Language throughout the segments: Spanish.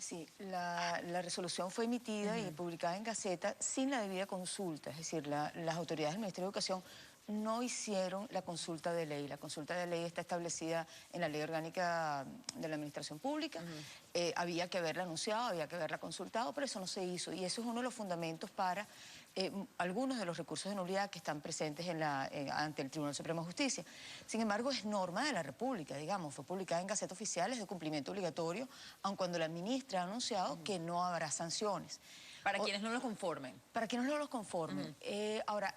Sí, la resolución fue emitida y publicada en Gaceta sin la debida consulta, es decir, las autoridades del Ministerio de Educación no hicieron la consulta de ley. La consulta de ley está establecida en la Ley Orgánica de la Administración Pública. Había que haberla anunciado, había que haberla consultado, pero eso no se hizo. Y eso es uno de los fundamentos para algunos de los recursos de nulidad que están presentes ante el Tribunal Supremo de Justicia. Sin embargo, es norma de la República, digamos, fue publicada en Gaceta Oficial, es de cumplimiento obligatorio, aun cuando la ministra ha anunciado que no habrá sanciones. Para quienes no lo conformen. Para quienes no lo conformen. Ahora,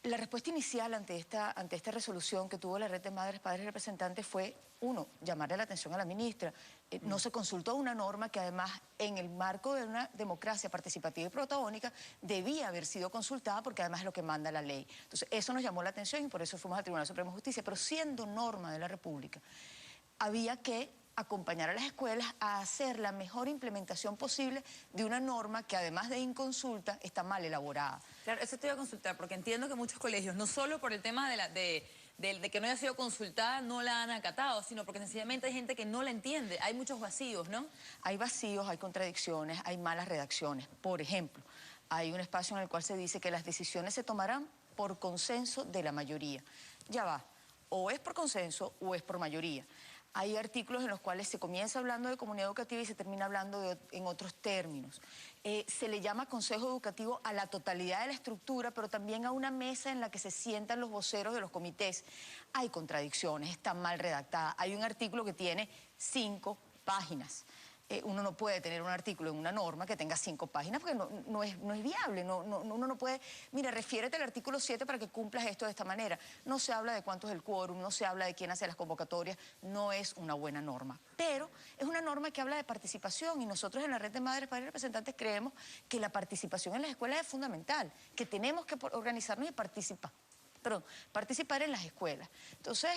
la respuesta inicial ante esta resolución que tuvo la Red de Madres, Padres y Representantes fue, uno, llamarle la atención a la ministra. No se consultó una norma que además, en el marco de una democracia participativa y protagónica, debía haber sido consultada porque además es lo que manda la ley. Entonces, eso nos llamó la atención y por eso fuimos al Tribunal Supremo de Justicia. Pero siendo norma de la República, había que acompañar a las escuelas a hacer la mejor implementación posible de una norma que además de inconsulta está mal elaborada. Claro, eso te iba a consultar, porque entiendo que muchos colegios, no solo por el tema de que no haya sido consultada, no la han acatado, sino porque sencillamente hay gente que no la entiende. Hay muchos vacíos, ¿no? Hay vacíos, hay contradicciones, hay malas redacciones. Por ejemplo, hay un espacio en el cual se dice que las decisiones se tomarán por consenso de la mayoría. Ya va, o es por consenso o es por mayoría. Hay artículos en los cuales se comienza hablando de comunidad educativa y se termina hablando en otros términos. Se le llama consejo educativo a la totalidad de la estructura, pero también a una mesa en la que se sientan los voceros de los comités. Hay contradicciones, está mal redactada. Hay un artículo que tiene 5 páginas. Uno no puede tener un artículo en una norma que tenga 5 páginas porque no es viable. Uno no puede, mira, refiérete al artículo 7 para que cumplas esto de esta manera. No se habla de cuánto es el quórum, no se habla de quién hace las convocatorias, no es una buena norma. Pero es una norma que habla de participación y nosotros en la Red de Madres, Padres y Representantes creemos que la participación en las escuelas es fundamental, que tenemos que organizarnos y participar en las escuelas. Entonces,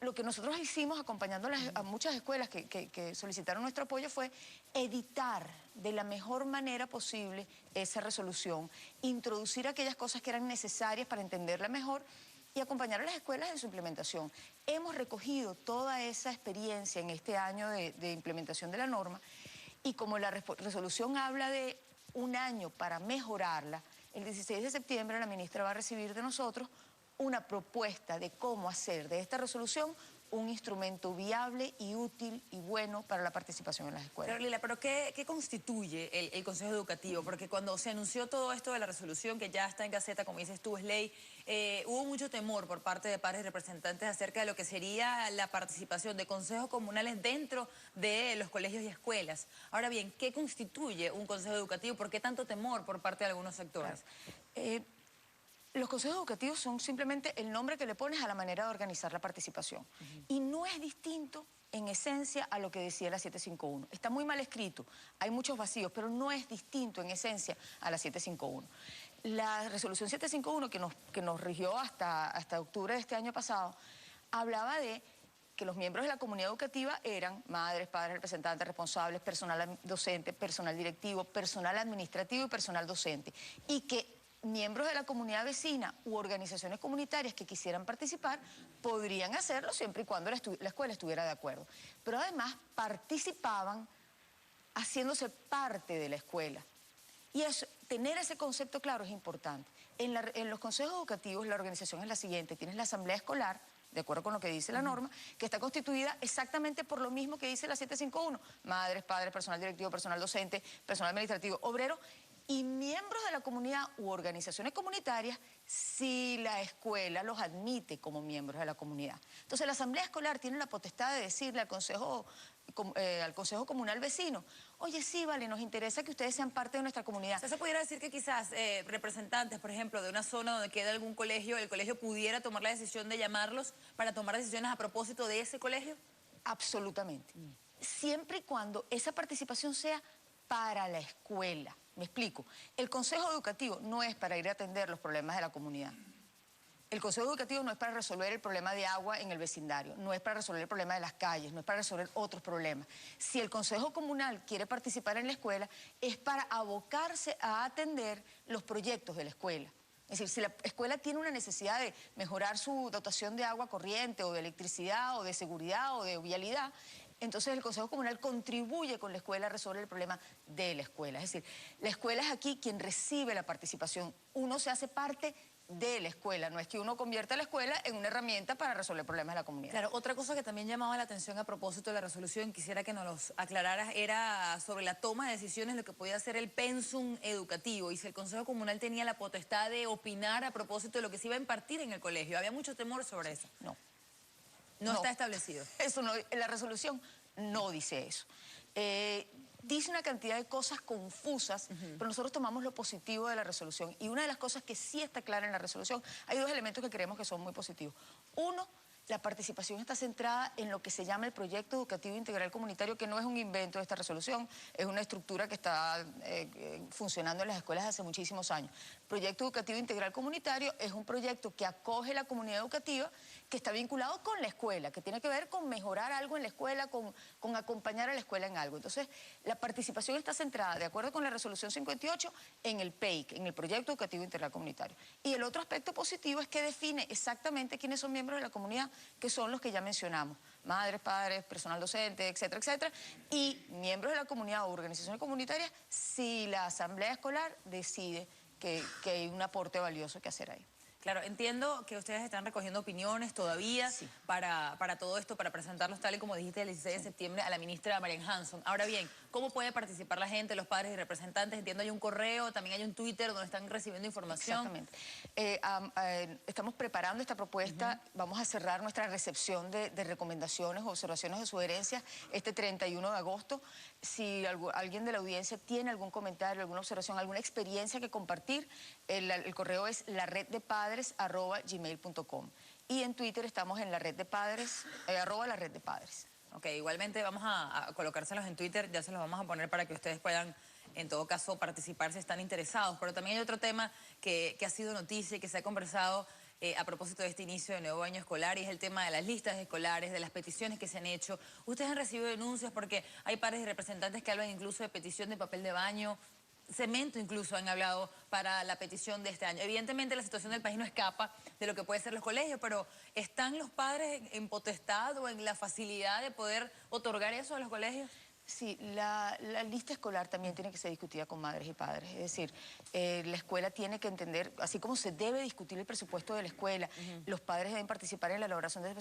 lo que nosotros hicimos acompañando a muchas escuelas que solicitaron nuestro apoyo fue editar de la mejor manera posible esa resolución, introducir aquellas cosas que eran necesarias para entenderla mejor y acompañar a las escuelas en su implementación. Hemos recogido toda esa experiencia en este año de implementación de la norma y como la resolución habla de un año para mejorarla, el 16 de septiembre la ministra va a recibir de nosotros una propuesta de cómo hacer de esta resolución un instrumento viable y útil y bueno para la participación en las escuelas. Pero Lila, ¿pero qué constituye el Consejo Educativo? Porque cuando se anunció todo esto de la resolución, que ya está en Gaceta, como dices tú, es ley, hubo mucho temor por parte de padres y representantes acerca de lo que sería la participación de consejos comunales dentro de los colegios y escuelas. Ahora bien, ¿qué constituye un Consejo Educativo? ¿Por qué tanto temor por parte de algunos sectores? Claro. Los consejos educativos son simplemente el nombre que le pones a la manera de organizar la participación. Y no es distinto en esencia a lo que decía la 751. Está muy mal escrito, hay muchos vacíos, pero no es distinto en esencia a la 751. La resolución 751 que nos rigió hasta octubre de este año pasado, hablaba de que los miembros de la comunidad educativa eran madres, padres, representantes, responsables, personal docente, personal directivo, personal administrativo y personal docente. Y que miembros de la comunidad vecina u organizaciones comunitarias que quisieran participar podrían hacerlo siempre y cuando la escuela estuviera de acuerdo. Pero además participaban haciéndose parte de la escuela. Y tener ese concepto claro es importante. En los consejos educativos la organización es la siguiente. Tienes la asamblea escolar, de acuerdo con lo que dice la norma, que está constituida exactamente por lo mismo que dice la 751. Madres, padres, personal directivo, personal docente, personal administrativo, obrero y miembros de la comunidad u organizaciones comunitarias si la escuela los admite como miembros de la comunidad. Entonces la asamblea escolar tiene la potestad de decirle al consejo comunal vecino, oye, sí, vale, nos interesa que ustedes sean parte de nuestra comunidad. O sea, ¿se pudiera decir que quizás representantes, por ejemplo, de una zona donde queda algún colegio, el colegio pudiera tomar la decisión de llamarlos para tomar decisiones a propósito de ese colegio? Absolutamente. Siempre y cuando esa participación sea para la escuela. Me explico. El consejo educativo no es para ir a atender los problemas de la comunidad. El consejo educativo no es para resolver el problema de agua en el vecindario, no es para resolver el problema de las calles, no es para resolver otros problemas. Si el consejo comunal quiere participar en la escuela, es para abocarse a atender los proyectos de la escuela. Es decir, si la escuela tiene una necesidad de mejorar su dotación de agua corriente o de electricidad o de seguridad o de vialidad, entonces el Consejo Comunal contribuye con la escuela a resolver el problema de la escuela. Es decir, la escuela es aquí quien recibe la participación. Uno se hace parte de la escuela, no es que uno convierta la escuela en una herramienta para resolver problemas de la comunidad. Claro, otra cosa que también llamaba la atención a propósito de la resolución, quisiera que nos los aclararas, era sobre la toma de decisiones, lo que podía ser el pensum educativo, y si el Consejo Comunal tenía la potestad de opinar a propósito de lo que se iba a impartir en el colegio. Había mucho temor sobre eso. No. No está establecido. Eso no, la resolución no dice eso. Dice una cantidad de cosas confusas, pero nosotros tomamos lo positivo de la resolución. Y una de las cosas que sí está clara en la resolución, hay dos elementos que creemos que son muy positivos. Uno, la participación está centrada en lo que se llama el Proyecto Educativo Integral Comunitario, que no es un invento de esta resolución, es una estructura que está funcionando en las escuelas hace muchísimos años. Proyecto Educativo Integral Comunitario es un proyecto que acoge la comunidad educativa, que está vinculado con la escuela, que tiene que ver con mejorar algo en la escuela, con acompañar a la escuela en algo. Entonces, la participación está centrada, de acuerdo con la resolución 58, en el PEIC, en el Proyecto Educativo Integral Comunitario. Y el otro aspecto positivo es que define exactamente quiénes son miembros de la comunidad, que son los que ya mencionamos, madres, padres, personal docente, etcétera, etcétera, y miembros de la comunidad o organizaciones comunitarias si la asamblea escolar decide que hay un aporte valioso que hacer ahí. Claro, entiendo que ustedes están recogiendo opiniones todavía para todo esto, para presentarlos tal y como dijiste el 16 de septiembre a la ministra Marian Hanson. Ahora bien, ¿cómo puede participar la gente, los padres y representantes? Entiendo hay un correo, también hay un Twitter donde están recibiendo información. Exactamente. Estamos preparando esta propuesta, vamos a cerrar nuestra recepción de recomendaciones, observaciones o sugerencias este 31 de agosto. Si alguien de la audiencia tiene algún comentario, alguna observación, alguna experiencia que compartir, el correo es lareddepadres@gmail.com. Y en Twitter estamos en @lareddepadres. Ok, igualmente vamos a colocárselos en Twitter, ya se los vamos a poner para que ustedes puedan, en todo caso, participar si están interesados. Pero también hay otro tema que ha sido noticia y que se ha conversado a propósito de este inicio de nuevo año escolar, y es el tema de las listas escolares, de las peticiones que se han hecho. Ustedes han recibido denuncias porque hay padres y representantes que hablan incluso de petición de papel de baño, cemento incluso han hablado para la petición de este año. Evidentemente la situación del país no escapa de lo que puede ser los colegios, pero ¿están los padres en potestad o en la facilidad de poder otorgar eso a los colegios? Sí, la lista escolar también tiene que ser discutida con madres y padres. Es decir, la escuela tiene que entender, así como se debe discutir el presupuesto de la escuela, los padres deben participar en la elaboración de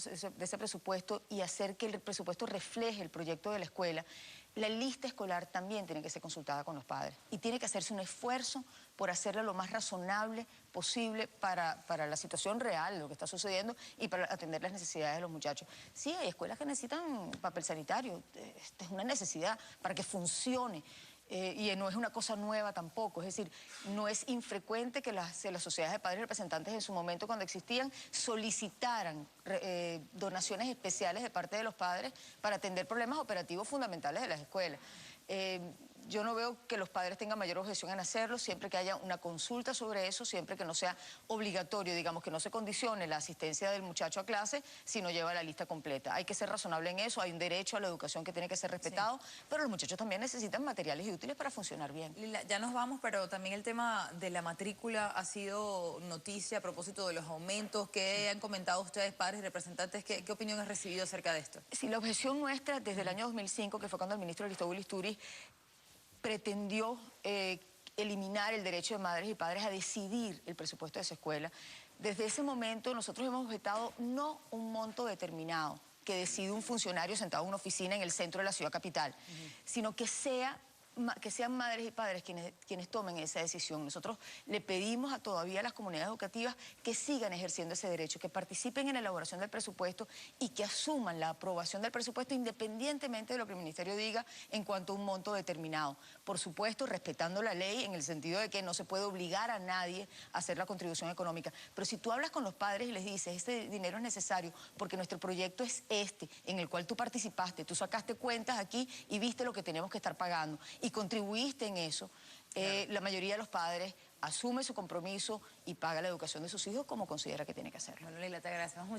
ese presupuesto y hacer que el presupuesto refleje el proyecto de la escuela. La lista escolar también tiene que ser consultada con los padres y tiene que hacerse un esfuerzo por hacerla lo más razonable posible para la situación real, lo que está sucediendo, y para atender las necesidades de los muchachos. Sí, hay escuelas que necesitan papel sanitario, esta es una necesidad para que funcione. Y no es una cosa nueva tampoco, es decir, no es infrecuente que las sociedades de padres representantes en su momento, cuando existían, solicitaran donaciones especiales de parte de los padres para atender problemas operativos fundamentales de las escuelas. Yo no veo que los padres tengan mayor objeción en hacerlo, siempre que haya una consulta sobre eso, siempre que no sea obligatorio, digamos, que no se condicione la asistencia del muchacho a clase si no lleva la lista completa. Hay que ser razonable en eso, hay un derecho a la educación que tiene que ser respetado, pero los muchachos también necesitan materiales y útiles para funcionar bien. Lila, ya nos vamos, pero también el tema de la matrícula ha sido noticia a propósito de los aumentos. ¿Qué han comentado ustedes, padres y representantes? ¿Qué opinión has recibido acerca de esto? Sí, la objeción nuestra desde el año 2005, que fue cuando el ministro Aristóbulo Isturiz pretendió eliminar el derecho de madres y padres a decidir el presupuesto de su escuela. Desde ese momento nosotros hemos objetado no un monto determinado que decide un funcionario sentado en una oficina en el centro de la ciudad capital, sino que sean madres y padres quienes tomen esa decisión. Nosotros le pedimos todavía a las comunidades educativas que sigan ejerciendo ese derecho, que participen en la elaboración del presupuesto y que asuman la aprobación del presupuesto independientemente de lo que el ministerio diga en cuanto a un monto determinado. Por supuesto, respetando la ley en el sentido de que no se puede obligar a nadie a hacer la contribución económica. Pero si tú hablas con los padres y les dices, este dinero es necesario porque nuestro proyecto es este, en el cual tú participaste, tú sacaste cuentas aquí y viste lo que tenemos que estar pagando, y contribuiste en eso, claro, la mayoría de los padres asume su compromiso y paga la educación de sus hijos como considera que tiene que hacerlo. Bueno, Lila, te agradecemos mucho.